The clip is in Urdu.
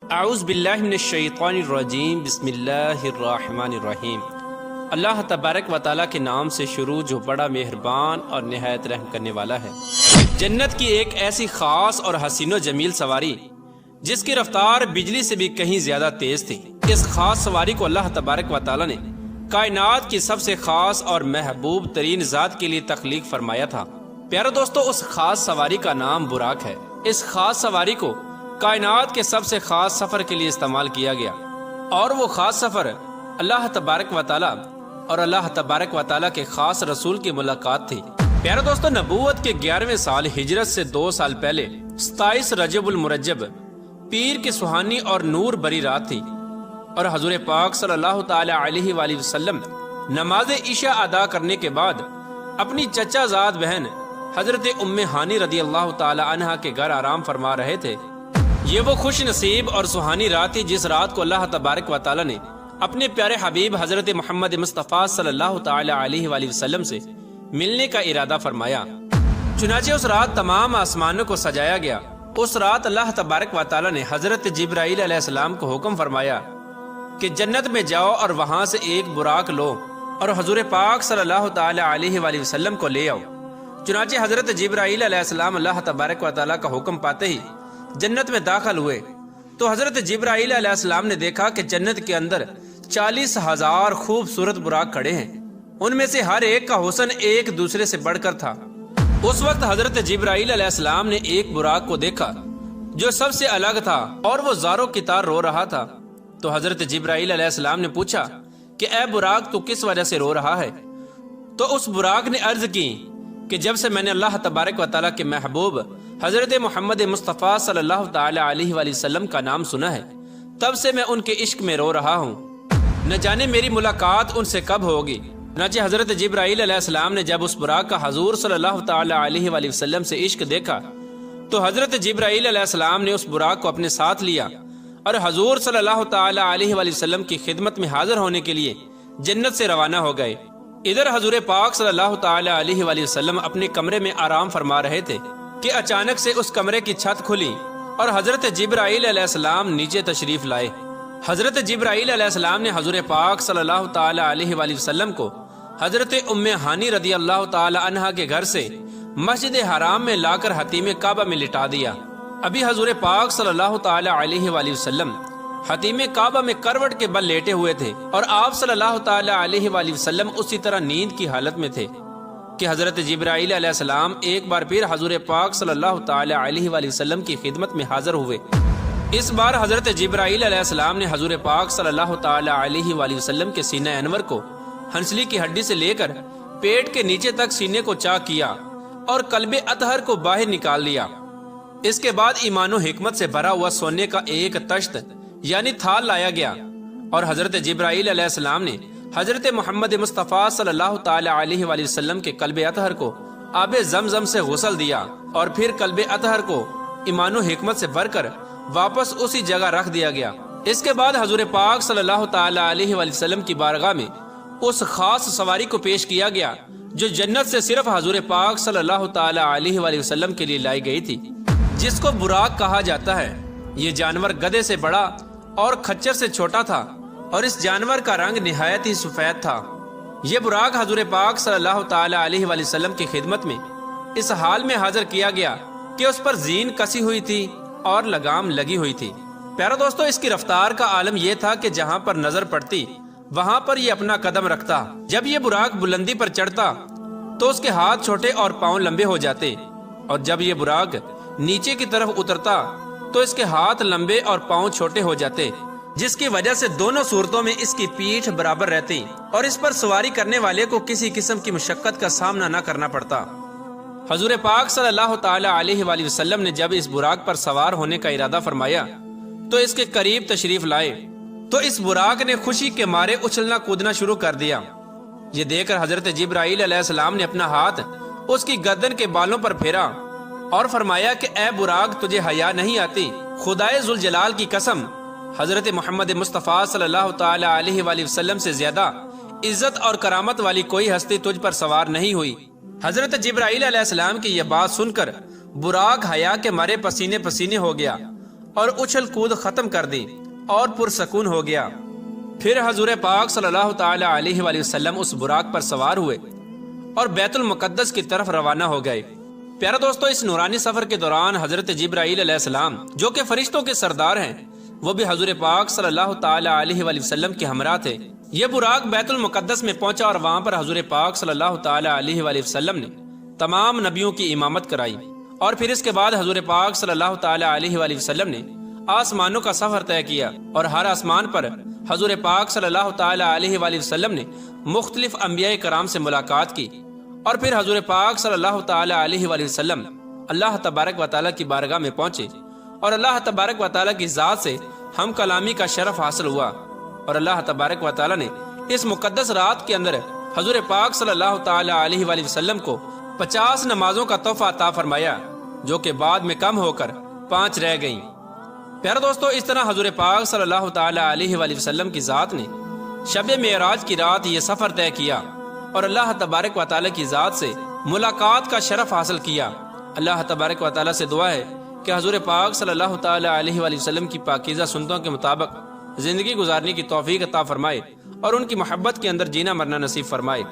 اعوذ باللہ من الشیطان الرجیم، بسم اللہ الرحمن الرحیم۔ اللہ تبارک و تعالیٰ کے نام سے شروع جو بڑا مہربان اور نہایت رحم کرنے والا ہے۔ جنت کی ایک ایسی خاص اور حسین و جمیل سواری جس کی رفتار بجلی سے بھی کہیں زیادہ تیز تھی، اس خاص سواری کو اللہ تبارک و تعالیٰ نے کائنات کی سب سے خاص اور محبوب ترین ذات کے لیے تخلیق فرمایا تھا۔ پیارے دوستو، اس خاص سواری کا نام براق ہے۔ اس خاص سواری کو کائنات کے سب سے خاص سفر کے لیے استعمال کیا گیا، اور وہ خاص سفر اللہ تبارک و تعالیٰ اور اللہ تبارک و تعالیٰ کے خاص رسول کی ملاقات تھی۔ پیارے دوستو، نبوت کے 11ویں سال ہجرت سے 2 سال پہلے 27 رجب المرجب پیر کی سہانی اور نور بری رات تھی، اور حضور پاک صلی اللہ تعالی علیہ وآلہ وسلم نماز عشاء ادا کرنے کے بعد اپنی چچا زاد بہن حضرت ام ہانی رضی اللہ تعالی عنہا کے گھر آرام فرما رہے تھے۔ یہ وہ خوش نصیب اور سہانی رات تھی جس رات کو اللہ تبارک و تعالی نے اپنے پیارے حبیب حضرت محمد مصطفیٰ صلی اللہ تعالی علیہ وآلہ وسلم سے ملنے کا ارادہ فرمایا۔ چنانچہ اس رات تمام آسمانوں کو سجایا گیا۔ اس رات اللہ تبارک و تعالی نے حضرت جبرائیل علیہ السلام کو حکم فرمایا کہ جنت میں جاؤ اور وہاں سے ایک براق لو اور حضور پاک صلی اللہ تعالی علیہ وآلہ وسلم کو لے آؤ۔ چنانچہ حضرت جبرائیل علیہ السلام اللہ تبارک و تعالی کا حکم پاتے ہی جنت میں داخل ہوئے تو حضرت جبرائیل علیہ السلام نے دیکھا کہ جنت کے اندر 40,000 خوبصورت براق کھڑے ہیں۔ ان میں سے ہر ایک کا حسن ایک دوسرے سے بڑھ کر تھا۔ اس وقت حضرت جبرائیل علیہ السلام نے ایک براق کو دیکھا جو سب سے الگ تھا، اور وہ زاروں کی طرح رو رہا تھا۔ تو حضرت جبرائیل علیہ السلام نے پوچھا کہ اے براق، تو کس وجہ سے رو رہا ہے؟ تو اس براق نے عرض کی کہ جب سے میں نے اللہ تبارک و تعالیٰ کے محبوب حضرت محمد مصطفیٰ صلی اللہ تعالی علیہ وآلہ وسلم کا نام سنا ہے، تب سے میں ان کے عشق میں رو رہا ہوں، نہ جانے میری ملاقات ان سے کب ہوگی۔ چنانچہ حضرت جبرائیل علیہ السلام نے جب اس براق کا حضور صلی اللہ تعالی علیہ وآلہ وسلم سے عشق دیکھا تو حضرت جبرائیل علیہ السلام نے اس براق کو اپنے ساتھ لیا اور حضور صلی اللہ تعالی علیہ وآلہ وسلم کی خدمت میں حاضر ہونے کے لیے جنت سے روانہ ہو گئے۔ ادھر حضور پاک صلی اللہ تعالی علیہ وآلہ وسلم اپنے کمرے میں آرام فرما رہے تھے کہ اچانک سے اس کمرے کی چھت کھلی اور حضرت جبرائیل علیہ السلام نیچے تشریف لائے۔ حضرت جبرائیل علیہ السلام نے حضور پاک صلی اللہ تعالی علیہ وآلہ وسلم کو حضرت ام ہانی رضی اللہ تعالی عنہا کے گھر سے مسجد حرام میں لا کر حتیم کعبہ میں لٹا دیا۔ ابھی حضور پاک صلی اللہ تعالی علیہ وآلہ وسلم حتیم کعبہ میں کروٹ کے بل لیٹے ہوئے تھے، اور آپ صلی اللہ تعالی علیہ وآلہ وسلم اسی طرح نیند کی حالت میں تھے کہ حضرت جبرائیل علیہ السلام ایک بار پھر حضور پاک صلی اللہ تعالی علیہ وآلہ وسلم کی خدمت میں حاضر ہوئے۔ اس بار حضرت جبرائیل علیہ السلام نے حضور پاک صلی اللہ تعالی علیہ وآلہ وسلم کے سینہ انور کو ہنسلی کی ہڈی سے لے کر پیٹ کے نیچے تک سینے کو چاک کیا اور قلب اطہر کو باہر نکال لیا۔ اس کے بعد ایمان و حکمت سے بھرا ہوا سونے کا ایک تشت یعنی تھال لایا گیا، اور حضرت جبرائیل علیہ السلام نے حضرت محمد مصطفیٰ صلی اللہ تعالی علیہ وآلہ وسلم کے قلب اطہر کو آب زمزم سے غسل دیا، اور پھر قلب اطہر کو ایمان و حکمت سے بھر کر واپس اسی جگہ رکھ دیا گیا۔ اس کے بعد حضور پاک صلی اللہ تعالی علیہ وآلہ وسلم کی بارگاہ میں اس خاص سواری کو پیش کیا گیا جو جنت سے صرف حضور پاک صلی اللہ تعالی علیہ وآلہ وسلم کے لیے لائی گئی تھی، جس کو براق کہا جاتا ہے۔ یہ جانور گدھے سے بڑا اور کھچر سے چھوٹا تھا، اور اس جانور کا رنگ نہایت ہی سفید تھا۔ یہ براق حضور پاک صلی اللہ تعالی علیہ وآلہ وسلم کی خدمت میں اس حال میں حاضر کیا گیا کہ اس پر زین کسی ہوئی تھی اور لگام لگی ہوئی تھی۔ پیارا دوستو، اس کی رفتار کا عالم یہ تھا کہ جہاں پر نظر پڑتی وہاں پر یہ اپنا قدم رکھتا۔ جب یہ براق بلندی پر چڑھتا تو اس کے ہاتھ چھوٹے اور پاؤں لمبے ہو جاتے، اور جب یہ براق نیچے کی طرف اترتا تو اس کے ہاتھ لمبے اور پاؤں چھوٹے ہو جاتے، جس کی وجہ سے دونوں صورتوں میں اس کی پیٹھ برابر رہتی اور اس پر سواری کرنے والے کو کسی قسم کی مشقت کا سامنا نہ کرنا پڑتا۔ حضور پاک صلی اللہ تعالی علیہ وآلہ وسلم نے جب اس براق پر سوار ہونے کا ارادہ فرمایا تو اس کے قریب تشریف لائے تو اس براق نے خوشی کے مارے اچھلنا کودنا شروع کر دیا۔ یہ دیکھ کر حضرت جبرائیل علیہ السلام نے اپنا ہاتھ اس کی گردن کے بالوں پر پھیرا اور فرمایا کہ اے براق، تجھے حیا نہیں آتی؟ خدائے ذوالجلال کی قسم، حضرت محمد مصطفیٰ صلی اللہ تعالی علیہ وآلہ وسلم سے زیادہ عزت اور کرامت والی کوئی ہستی تجھ پر سوار نہیں ہوئی۔ حضرت جبرائیل علیہ السلام کی یہ بات سن کر براق حیا کے مارے پسینے پسینے ہو گیا اور اچھل کود ختم کر دی اور پرسکون ہو گیا۔ پھر حضور پاک صلی اللہ تعالی علیہ وآلہ وسلم اس براق پر سوار ہوئے اور بیت المقدس کی طرف روانہ ہو گئے۔ پیارا دوستو، اس نورانی سفر کے دوران حضرت جبرائیل علیہ السلام جو کہ فرشتوں کے سردار ہیں، وہ بھی حضور پاک صلی اللہ تعالی علیہ وآلہ وسلم کے ہمراہ تھے۔ یہ براق بیت المقدس میں پہنچا اور وہاں پر حضور پاک صلی اللہ تعالی علیہ وآلہ وسلم نے تمام نبیوں کی امامت کرائی، اور پھر اس کے بعد حضور پاک صلی اللہ تعالی علیہ وآلہ وسلم نے آسمانوں کا سفر طے کیا، اور ہر آسمان پر حضور پاک صلی اللہ تعالی علیہ وآلہ وسلم نے مختلف انبیاء کرام سے ملاقات کی، اور پھر حضور پاک صلی اللہ تعالی علیہ وآلہ وسلم اللہ تبارک و تعالیٰ کی بارگاہ میں پہنچے، اور اللہ تبارک و تعالیٰ کی ذات سے ہم کلامی کا شرف حاصل ہوا، اور اللہ تبارک و تعالیٰ نے اس مقدس رات کے اندر حضور پاک صلی اللہ تعالی علیہ وآلہ وسلم کو 50 نمازوں کا تحفہ عطا فرمایا، جو کہ بعد میں کم ہو کر 5 رہ گئیں۔ پیارا دوستو، اس طرح حضور پاک صلی اللہ تعالی علیہ وآلہ وسلم کی ذات نے شب معراج کی رات یہ سفر طے کیا، اور اللہ تبارک و تعالیٰ کی ذات سے ملاقات کا شرف حاصل کیا۔ اللہ تبارک و تعالیٰ سے دعا ہے کہ حضور پاک صلی اللہ تعالی علیہ وآلہ وسلم کی پاکیزہ سنتوں کے مطابق زندگی گزارنے کی توفیق عطا فرمائے، اور ان کی محبت کے اندر جینا مرنا نصیب فرمائے۔